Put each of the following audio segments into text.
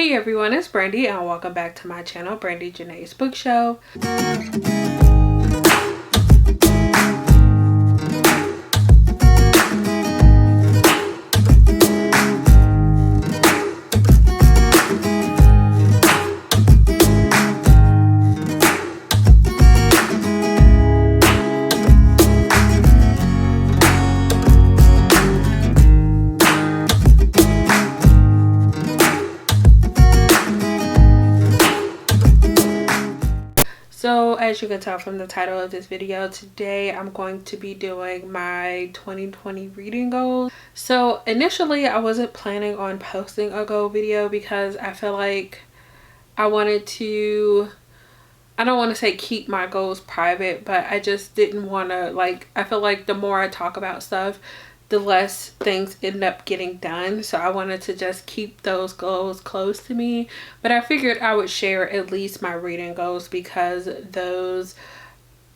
Hey everyone, it's Brandy and welcome back to my channel, Brandy Janae's Bookshelf. So as you can tell from the title of this video, today I'm going to be doing my 2020 reading goals. So initially I wasn't planning on posting a goal video because I feel like I wanted to, I don't want to say keep my goals private, but I just didn't want to, I feel like the more I talk about stuff, the less things end up getting done. So I wanted to just keep those goals close to me, but I figured I would share at least my reading goals because those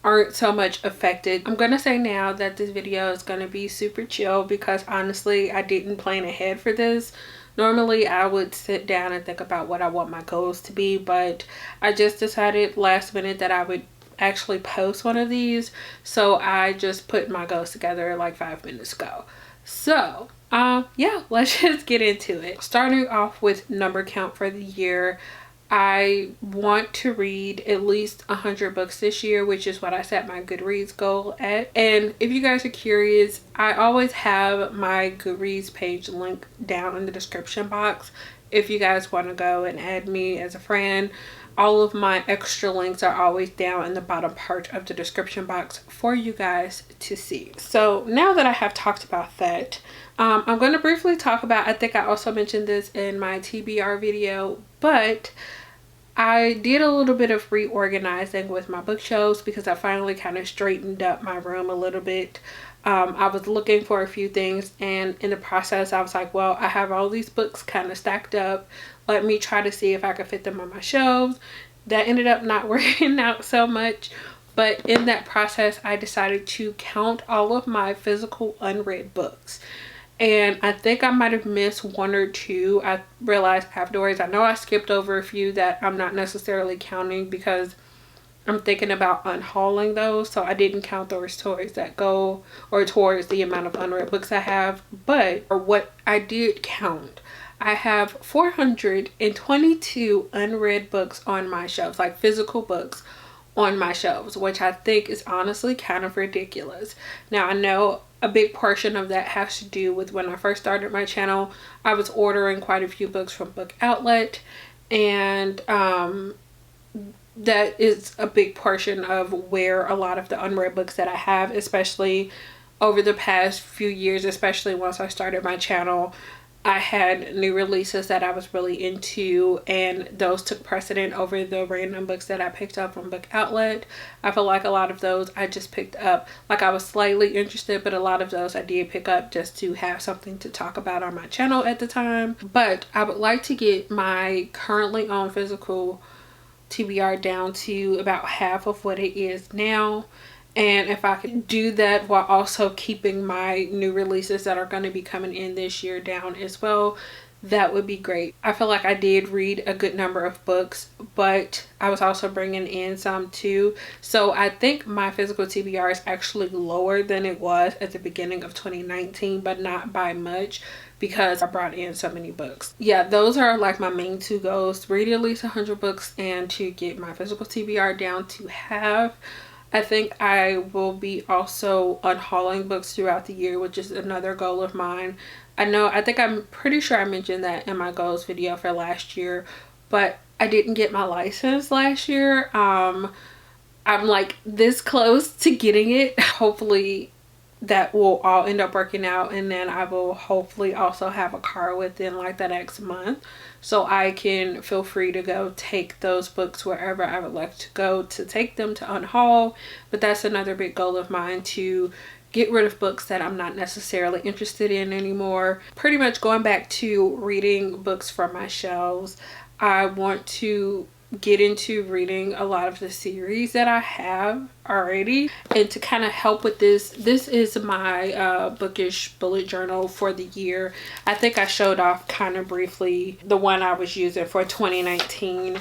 aren't so much affected. I'm gonna say now that this video is gonna be super chill because honestly I didn't plan ahead for this. Normally I would sit down and think about what I want my goals to be, but I just decided last minute that I would actually post one of these, so I just put my goals together like 5 minutes ago. So yeah, let's just get into it. Starting off with number count for the year, I want to read at least 100 books this year, which is what I set my Goodreads goal at. And if you guys are curious, I always have my Goodreads page linked down in the description box if you guys want to go and add me as a friend. All of my extra links are always down in the bottom part of the description box for you guys to see. So now that I have talked about that, I'm going to briefly talk about, I think I also mentioned this in my TBR video, but I did a little bit of reorganizing with my bookshelves because I finally kind of straightened up my room a little bit. I was looking for a few things, and in the process I was like, well, I have all these books kind of stacked up. Let me try to see if I could fit them on my shelves. That ended up not working out so much, but in that process I decided to count all of my physical unread books. And I think I might have missed one or two. I realized afterwards. I know I skipped over a few that I'm not necessarily counting because I'm thinking about unhauling those, so I didn't count those towards that goal or towards the amount of unread books I have. But or what I did count, I have 422 unread books on my shelves, like physical books on my shelves, which I think is honestly kind of ridiculous. Now I know a big portion of that has to do with when I first started my channel, I was ordering quite a few books from Book Outlet, and that is a big portion of where a lot of the unread books that I have, especially over the past few years, especially once I started my channel, I had new releases that I was really into, and those took precedent over the random books that I picked up from Book Outlet. I feel like a lot of those I just picked up, like I was slightly interested, but a lot of those I did pick up just to have something to talk about on my channel at the time. But I would like to get my currently owned physical TBR down to about half of what it is now. And if I could do that while also keeping my new releases that are going to be coming in this year down as well, that would be great. I feel like I did read a good number of books, but I was also bringing in some too. So I think my physical TBR is actually lower than it was at the beginning of 2019, but not by much because I brought in so many books. Yeah, those are like my main two goals: read at least 100 books and to get my physical TBR down to half. I think I will be also unhauling books throughout the year, which is another goal of mine. I think I'm pretty sure I mentioned that in my goals video for last year, but I didn't get my license last year. I'm like this close to getting it. Hopefully that will all end up working out, and then I will hopefully also have a car within like the next month, so I can feel free to go take those books wherever I would like to go to take them to unhaul. But that's another big goal of mine, to get rid of books that I'm not necessarily interested in anymore. Pretty much going back to reading books from my shelves. I want to get into reading a lot of the series that I have already. And to kind of help with this is my bookish bullet journal for the year. I think I showed off kind of briefly the one I was using for 2019.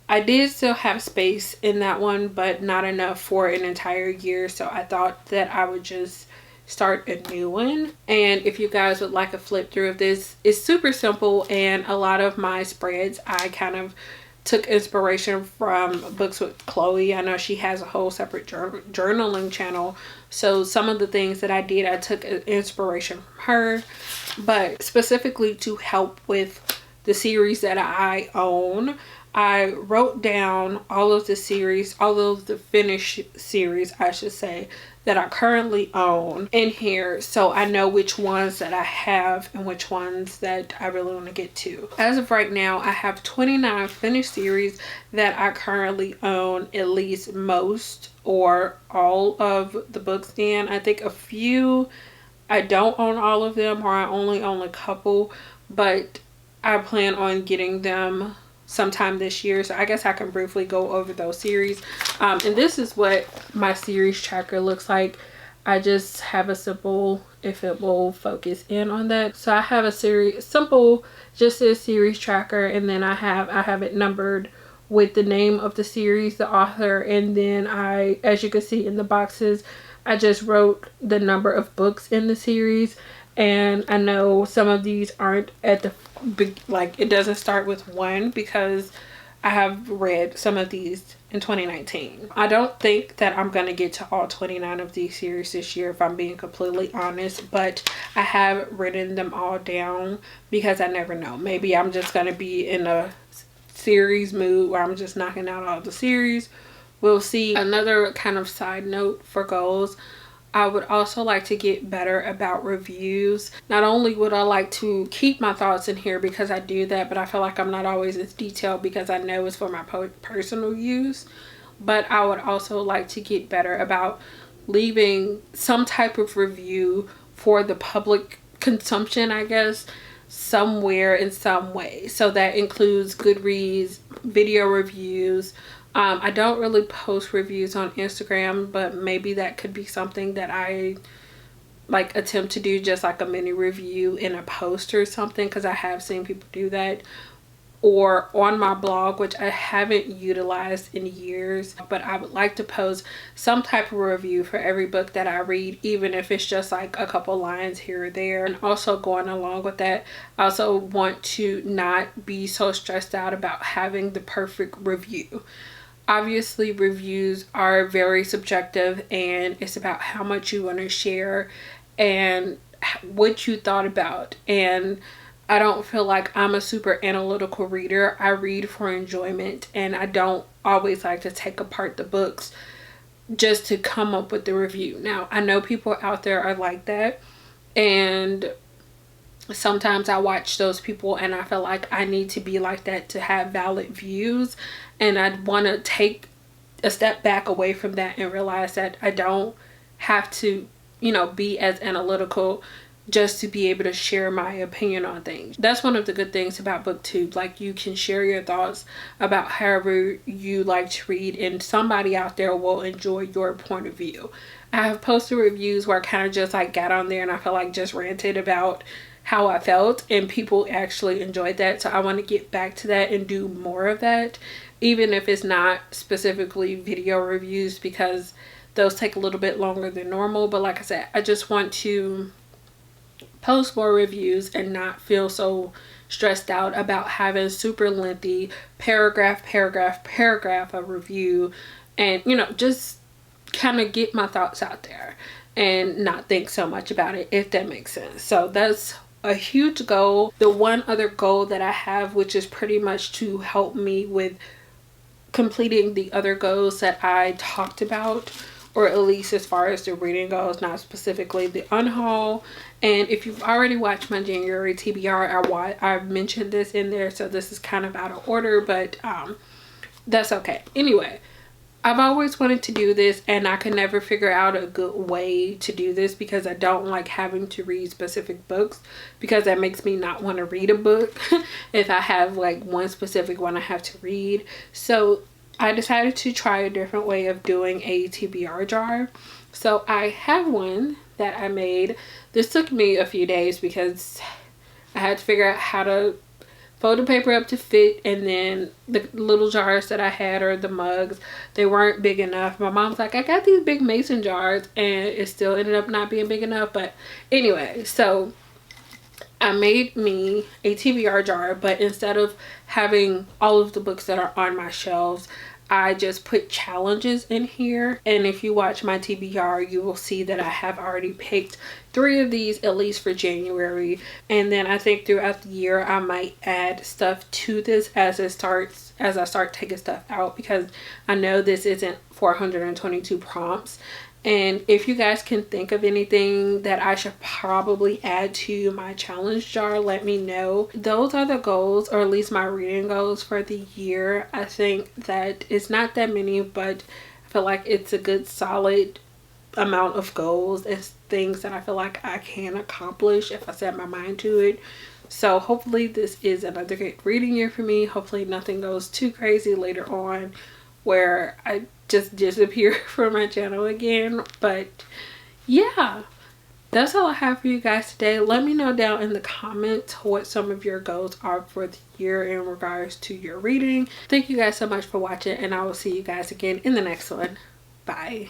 I did still have space in that one, but not enough for an entire year, so I thought that I would just start a new one. And if you guys would like a flip through of this, it's super simple, and a lot of my spreads I kind of took inspiration from Books with Chloe. I know she has a whole separate journaling channel, so some of the things that I did, I took inspiration from her. But specifically to help with the series that I own, I wrote down all of the series, all of the finished series I should say, that I currently own in here, so I know which ones that I have and which ones that I really want to get to. As of right now, I have 29 finished series that I currently own at least most or all of the books in. I think a few I don't own all of them, or I only own a couple, but I plan on getting them sometime this year, so I guess I can briefly go over those series. And this is what my series tracker looks like. I just have a simple, if it will focus in on that, so I have a series simple, just a series tracker, and then I have it numbered with the name of the series, the author, and then I, as you can see in the boxes, I just wrote the number of books in the series. And I know some of these aren't at the big, like it doesn't start with 1, because I have read some of these in 2019. I don't think that I'm gonna get to all 29 of these series this year, if I'm being completely honest, but I have written them all down because I never know. Maybe I'm just gonna be in a series mood where I'm just knocking out all the series. We'll see. Another kind of side note for goals, I would also like to get better about reviews. Not only would I like to keep my thoughts in here because I do that, but I feel like I'm not always as detailed because I know it's for my personal use. But I would also like to get better about leaving some type of review for the public consumption, I guess, somewhere in some way. So that includes Goodreads, video reviews. I don't really post reviews on Instagram, but maybe that could be something that I like attempt to do, just like a mini review in a post or something, because I have seen people do that. Or on my blog, which I haven't utilized in years, but I would like to post some type of review for every book that I read, even if it's just like a couple lines here or there. And also going along with that, I also want to not be so stressed out about having the perfect review. Obviously, reviews are very subjective, and it's about how much you want to share and what you thought about. And I don't feel like I'm a super analytical reader. I read for enjoyment, and I don't always like to take apart the books just to come up with the review. Now, I know people out there are like that, and sometimes I watch those people and I feel like I need to be like that to have valid views, and I'd want to take a step back away from that and realize that I don't have to, you know, be as analytical just to be able to share my opinion on things. That's one of the good things about BookTube. Like, you can share your thoughts about however you like to read, and somebody out there will enjoy your point of view. I have posted reviews where I kind of just like got on there and I felt like just ranted about how I felt, and people actually enjoyed that. So I want to get back to that and do more of that, even if it's not specifically video reviews, because those take a little bit longer than normal. But like I said, I just want to post more reviews and not feel so stressed out about having super lengthy paragraph of review, and, you know, just kind of get my thoughts out there and not think so much about it, if that makes sense. So that's a huge goal. The one other goal that I have, which is pretty much to help me with completing the other goals that I talked about, or at least as far as the reading goes, not specifically the unhaul. And if you've already watched my January TBR, I mentioned this in there, so this is kind of out of order, but that's okay. Anyway, I've always wanted to do this, and I could never figure out a good way to do this because I don't like having to read specific books, because that makes me not want to read a book if I have like one specific one I have to read. So I decided to try a different way of doing a TBR jar. So I have one that I made. This took me a few days because I had to figure out how to fold the paper up to fit, and then the little jars that I had, or the mugs, they weren't big enough. My mom's like, I got these big mason jars, and it still ended up not being big enough. But anyway, so I made me a TBR jar, but instead of having all of the books that are on my shelves, I just put challenges in here. And if you watch my TBR, you will see that I have already picked 3 of these at least for January. And then I think throughout the year I might add stuff to this as I start taking stuff out, because I know this isn't 422 prompts. And if you guys can think of anything that I should probably add to my challenge jar, let me know. Those are the goals, or at least my reading goals for the year. I think that it's not that many, but I feel like it's a good solid amount of goals and things that I feel like I can accomplish if I set my mind to it. So hopefully this is another great reading year for me. Hopefully nothing goes too crazy later on where I just disappear from my channel again. But yeah, that's all I have for you guys today. Let me know down in the comments what some of your goals are for the year in regards to your reading. Thank you guys so much for watching, and I will see you guys again in the next one. Bye.